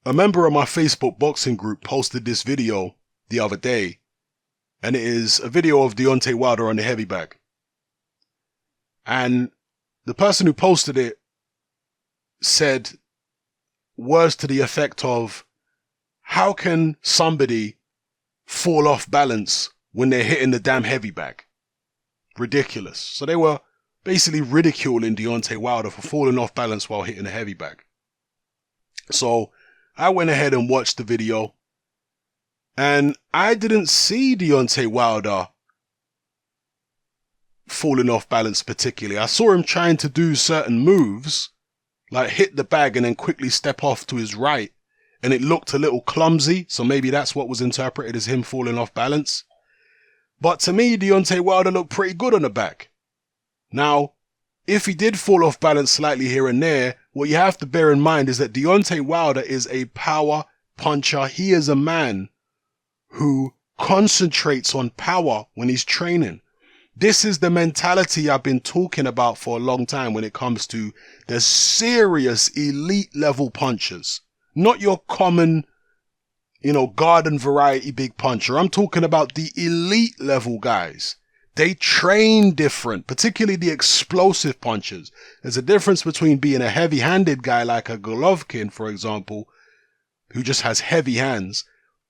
a member of my Facebook boxing group posted this video the other day, and it is a video of Deontay Wilder on the heavy bag. And the person who posted it said words to the effect of, how can somebody fall off balance when they're hitting the damn heavy bag? Ridiculous. So they were basically ridiculing Deontay Wilder for falling off balance while hitting a heavy bag. So I went ahead and watched the video, and I didn't see Deontay Wilder falling off balance particularly. I saw him trying to do certain moves, like hit the bag and then quickly step off to his right, and it looked a little clumsy, so maybe that's what was interpreted as him falling off balance. But to me, Deontay Wilder looked pretty good on the back. Now, if he did fall off balance slightly here and there, what you have to bear in mind is that Deontay Wilder is a power puncher. He is a man who concentrates on power when he's training. This is the mentality I've been talking about for a long time when it comes to the serious elite level punchers. Not your common, garden variety big puncher. I'm talking about the elite level guys. They train different, particularly the explosive punchers. There's a difference between being a heavy-handed guy like a Golovkin, for example, who just has heavy hands,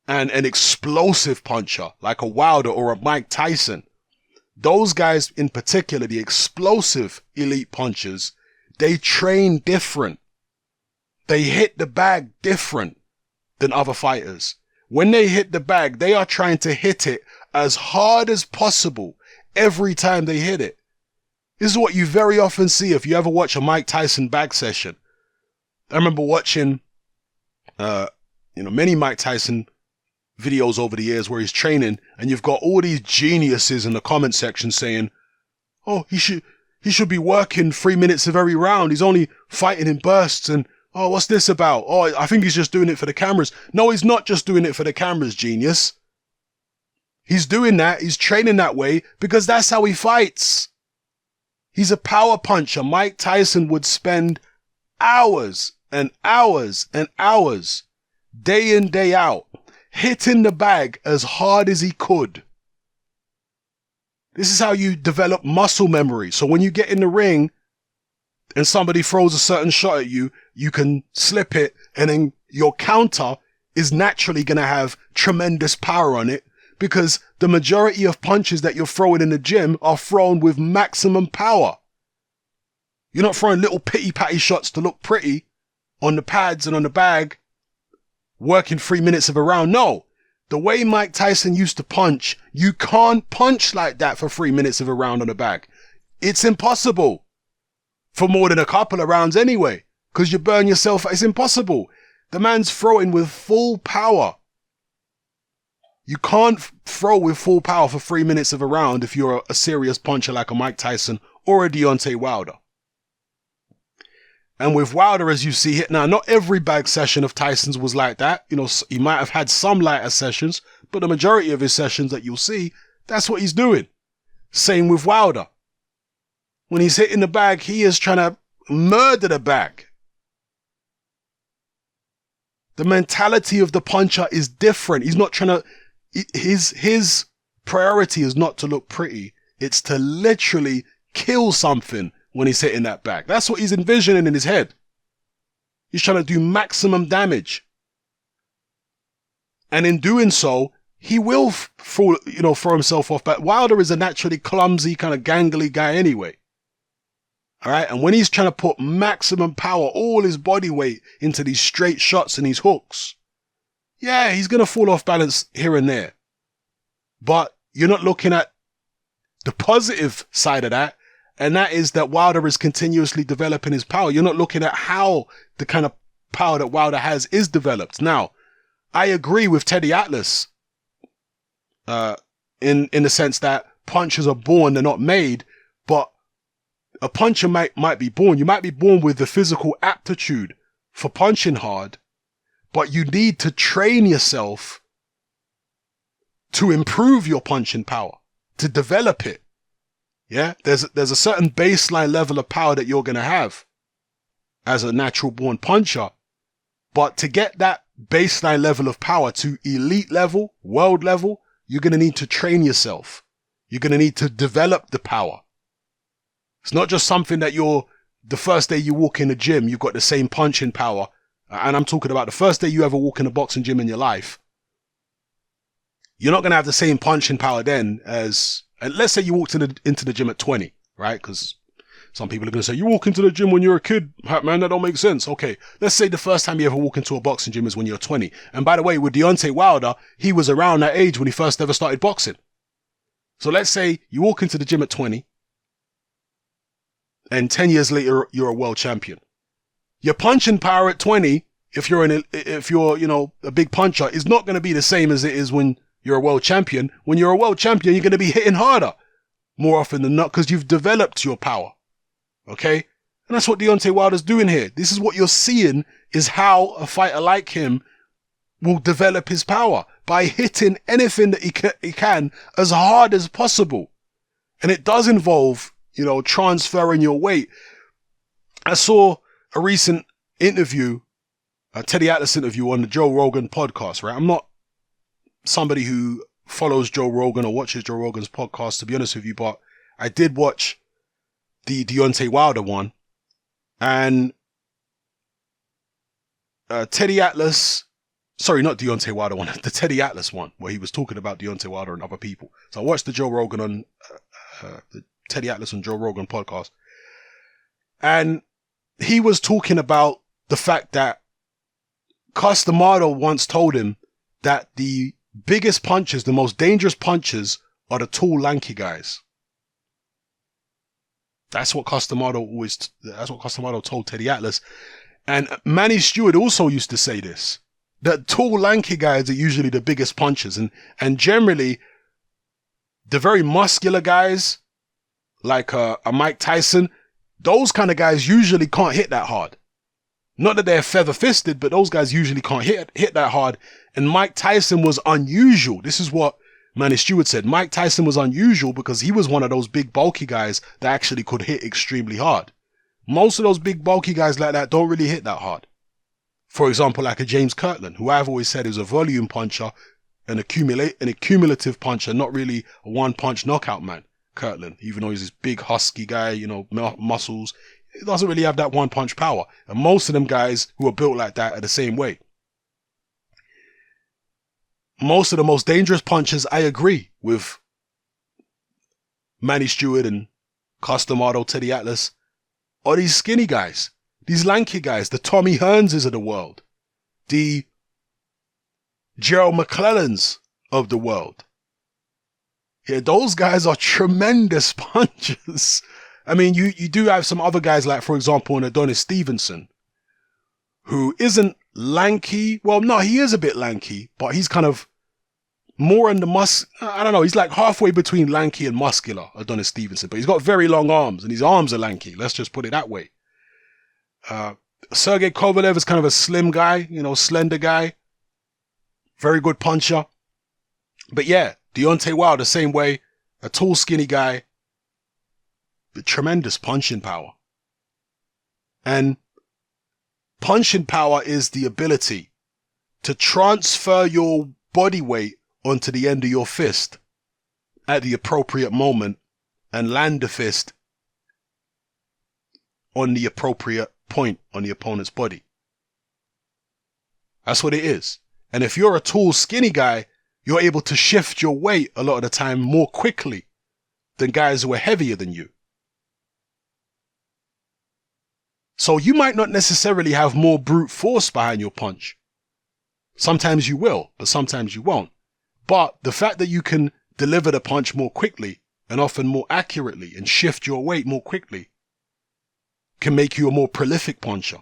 and an explosive puncher like a Wilder or a Mike Tyson. Those guys in particular, the explosive elite punchers, they train different. They hit the bag different than other fighters. When they hit the bag, they are trying to hit it as hard as possible every time they hit it. This is what you very often see if you ever watch a Mike Tyson bag session. I remember watching, many Mike Tyson videos over the years where he's training, and you've got all these geniuses in the comment section saying, oh, he should be working 3 minutes of every round. He's only fighting in bursts, and oh, what's this about? Oh, I think he's just doing it for the cameras. No, he's not just doing it for the cameras, genius. He's doing that. He's training that way because that's how he fights. He's a power puncher. Mike Tyson would spend hours and hours and hours, day in, day out, hitting the bag as hard as he could. This is how you develop muscle memory. So when you get in the ring and somebody throws a certain shot at you, you can slip it, and then your counter is naturally going to have tremendous power on it, because the majority of punches that you're throwing in the gym are thrown with maximum power. You're not throwing little pitty-patty shots to look pretty on the pads and on the bag, working 3 minutes of a round. No. The way Mike Tyson used to punch, you can't punch like that for 3 minutes of a round on the bag. It's impossible. For more than a couple of rounds anyway, because you burn yourself. It's impossible. The man's throwing with full power. You can't throw with full power for 3 minutes of a round if you're a serious puncher like a Mike Tyson or a Deontay Wilder. And with Wilder, as you see it now, not every bag session of Tyson's was like that. He might have had some lighter sessions, but the majority of his sessions that you'll see, that's what he's doing. Same with Wilder. When he's hitting the bag, he is trying to murder the bag. The mentality of the puncher is different. He's not trying to, his priority is not to look pretty. It's to literally kill something when he's hitting that bag. That's what he's envisioning in his head. He's trying to do maximum damage. And in doing so, he will throw himself off. But Wilder is a naturally clumsy, kind of gangly guy anyway. All right. And when he's trying to put maximum power, all his body weight into these straight shots and these hooks, yeah, he's going to fall off balance here and there. But you're not looking at the positive side of that. And that is that Wilder is continuously developing his power. You're not looking at how the kind of power that Wilder has is developed. Now, I agree with Teddy Atlas, in the sense that punchers are born, they're not made, but a puncher might be born. You might be born with the physical aptitude for punching hard, but you need to train yourself to improve your punching power, to develop it. Yeah, there's a certain baseline level of power that you're going to have as a natural born puncher, But to get that baseline level of power to elite level, world level, you're going to need to train yourself. You're going to need to develop the power. It's not just something that the first day you walk in the gym, you've got the same punching power. And I'm talking about the first day you ever walk in a boxing gym in your life. You're not going to have the same punching power then as, and let's say you walked into the gym at 20, right? Because some people are going to say, you walk into the gym when you're a kid, man, that don't make sense. Okay, let's say the first time you ever walk into a boxing gym is when you're 20. And by the way, with Deontay Wilder, he was around that age when he first ever started boxing. So let's say you walk into the gym at 20, and 10 years later, you're a world champion. Your punching power at 20, if you're a big puncher, is not going to be the same as it is when you're a world champion. When you're a world champion, you're going to be hitting harder more often than not because you've developed your power. Okay? And that's what Deontay Wilder's doing here. This is what you're seeing is how a fighter like him will develop his power by hitting anything that he can as hard as possible. And it does involve, transferring your weight. I saw a recent interview, a Teddy Atlas interview on the Joe Rogan podcast, right? I'm not somebody who follows Joe Rogan or watches Joe Rogan's podcast, to be honest with you, but I did watch the Deontay Wilder one. And Teddy Atlas, sorry, not Deontay Wilder one, the Teddy Atlas one, where he was talking about Deontay Wilder and other people. So I watched the Joe Rogan on, the Teddy Atlas and Joe Rogan podcast. And he was talking about the fact that Customado once told him that the biggest punches, the most dangerous punches, are the tall, lanky guys. That's what Customado told Teddy Atlas. And Manny Stewart also used to say this, that tall, lanky guys are usually the biggest punches. And generally, the very muscular guys, like a Mike Tyson, those kind of guys usually can't hit that hard. Not that they're feather-fisted, but those guys usually can't hit that hard. And Mike Tyson was unusual. This is what Manny Stewart said. Mike Tyson was unusual because he was one of those big, bulky guys that actually could hit extremely hard. Most of those big, bulky guys like that don't really hit that hard. For example, like a James Kirtland, who I've always said is a volume puncher, an accumulative puncher, not really a one-punch knockout man. Kirtland, even though he's this big husky guy, muscles, he doesn't really have that one punch power. And most of them guys who are built like that are the same way. Most of the most dangerous punches, I agree with Manny Stewart and Customado, Teddy Atlas, are these skinny guys, these lanky guys, the Tommy Hearnses of the world, the Gerald McClellans of the world. Yeah, those guys are tremendous punchers. I mean, you do have some other guys like, for example, an Adonis Stevenson, who isn't lanky. Well, no, he is a bit lanky, but he's kind of more in the I don't know, he's like halfway between lanky and muscular, Adonis Stevenson, but he's got very long arms, and his arms are lanky. Let's just put it that way. Sergey Kovalev is kind of a slim guy, slender guy. Very good puncher. But yeah, Deontay Wilder, the same way, a tall, skinny guy, with tremendous punching power. And punching power is the ability to transfer your body weight onto the end of your fist at the appropriate moment and land the fist on the appropriate point on the opponent's body. That's what it is. And if you're a tall, skinny guy, you're able to shift your weight a lot of the time more quickly than guys who are heavier than you. So you might not necessarily have more brute force behind your punch. Sometimes you will, but sometimes you won't. But the fact that you can deliver the punch more quickly and often more accurately and shift your weight more quickly can make you a more prolific puncher.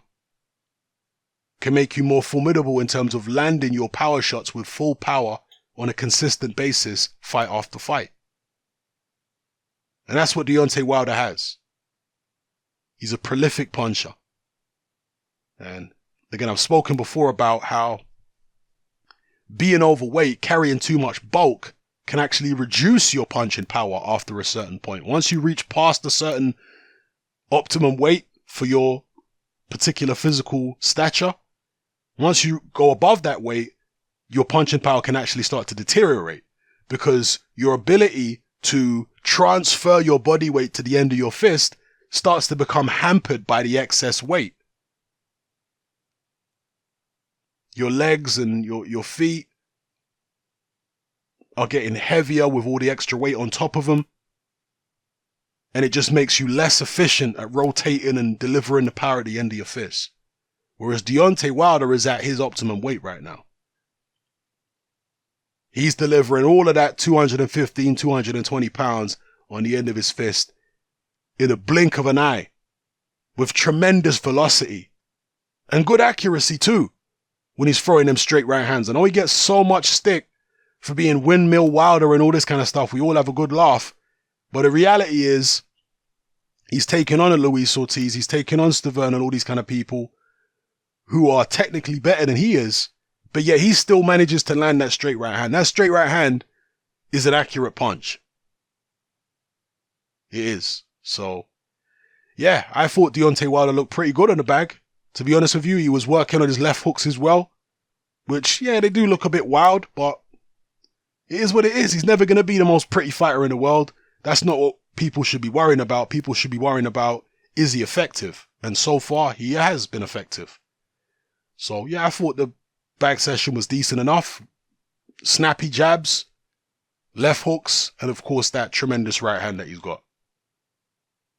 Can make you more formidable in terms of landing your power shots with full power on a consistent basis, fight after fight. And that's what Deontay Wilder has. He's a prolific puncher. And again, I've spoken before about how being overweight, carrying too much bulk, can actually reduce your punching power after a certain point. Once you reach past a certain optimum weight for your particular physical stature, Once you go above that weight, your punching power can actually start to deteriorate because your ability to transfer your body weight to the end of your fist starts to become hampered by the excess weight. Your legs and your feet are getting heavier with all the extra weight on top of them. And it just makes you less efficient at rotating and delivering the power at the end of your fist. Whereas Deontay Wilder is at his optimum weight right now. He's delivering all of that 215, 220 pounds on the end of his fist in a blink of an eye with tremendous velocity and good accuracy too when he's throwing them straight right hands. I know he gets so much stick for being windmill Wilder and all this kind of stuff. We all have a good laugh. But the reality is he's taking on a Luis Ortiz, he's taking on Stavern and all these kind of people who are technically better than he is, but yet he still manages to land that straight right hand. That straight right hand is an accurate punch. It is. So, yeah, I thought Deontay Wilder looked pretty good on the bag. To be honest with you, he was working on his left hooks as well, which, yeah, they do look a bit wild, but it is what it is. He's never going to be the most pretty fighter in the world. That's not what people should be worrying about. People should be worrying about, is he effective? And so far, he has been effective. So, yeah, I thought the bag session was decent enough. Snappy jabs, left hooks, and of course that tremendous right hand that he's got.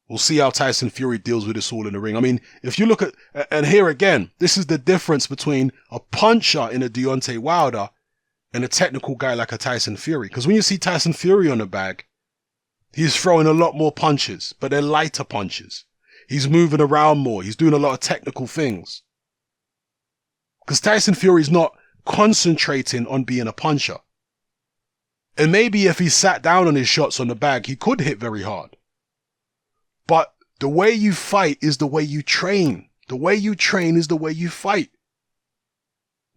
We'll see how Tyson Fury deals with this all in the ring. I mean, if you look at, and here again, this is the difference between a puncher in a Deontay Wilder and a technical guy like a Tyson Fury. Because when you see Tyson Fury on the bag, he's throwing a lot more punches, but they're lighter punches. He's moving around more. He's doing a lot of technical things. Because Tyson Fury's not concentrating on being a puncher. And maybe if he sat down on his shots on the bag, he could hit very hard. But the way you fight is the way you train. The way you train is the way you fight.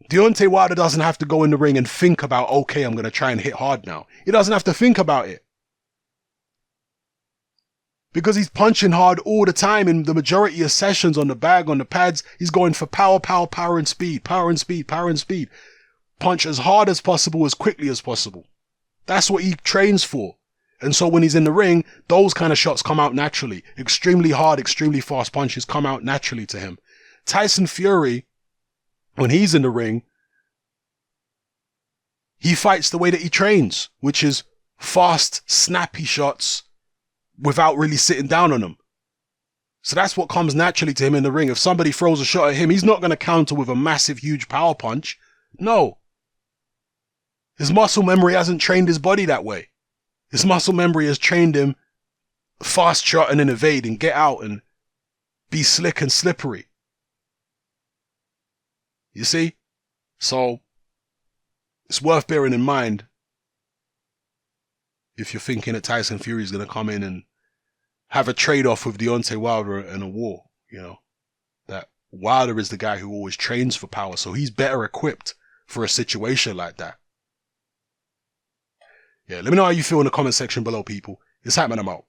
Deontay Wilder doesn't have to go in the ring and think about, okay, I'm going to try and hit hard now. He doesn't have to think about it. Because he's punching hard all the time in the majority of sessions on the bag, on the pads. He's going for power, power, power and speed, power and speed, power and speed. Punch as hard as possible, as quickly as possible. That's what he trains for. And so when he's in the ring, those kind of shots come out naturally. Extremely hard, extremely fast punches come out naturally to him. Tyson Fury, when he's in the ring, he fights the way that he trains, which is fast, snappy shots without really sitting down on them. So that's what comes naturally to him in the ring. If somebody throws a shot at him, he's not going to counter with a massive, huge power punch. No. His muscle memory hasn't trained his body that way. His muscle memory has trained him fast shot and then evade and get out and be slick and slippery. You see? So it's worth bearing in mind if you're thinking that Tyson Fury is going to come in and have a trade-off with Deontay Wilder in a war, you know, that Wilder is the guy who always trains for power, so he's better equipped for a situation like that. Yeah, let me know how you feel in the comment section below, people. It's happening, I'm out.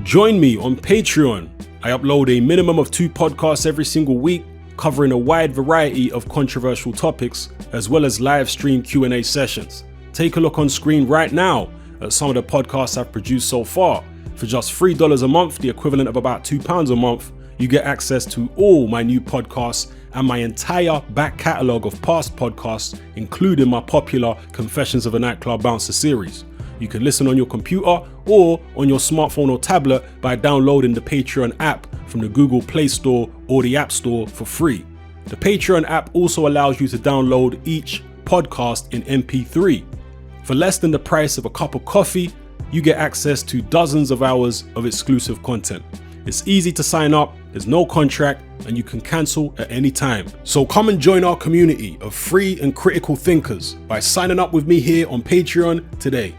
Join me on Patreon. I upload a minimum of 2 podcasts every single week, covering a wide variety of controversial topics, as well as live stream Q&A sessions. Take a look on screen right now at some of the podcasts I've produced so far. For just $3 a month, the equivalent of about £2 a month, you get access to all my new podcasts and my entire back catalogue of past podcasts, including my popular Confessions of a Nightclub Bouncer series. You can listen on your computer or on your smartphone or tablet by downloading the Patreon app from the Google Play Store or the App Store for free. The Patreon app also allows you to download each podcast in MP3. For less than the price of a cup of coffee, you get access to dozens of hours of exclusive content. It's easy to sign up, there's no contract, and you can cancel at any time. So come and join our community of free and critical thinkers by signing up with me here on Patreon today.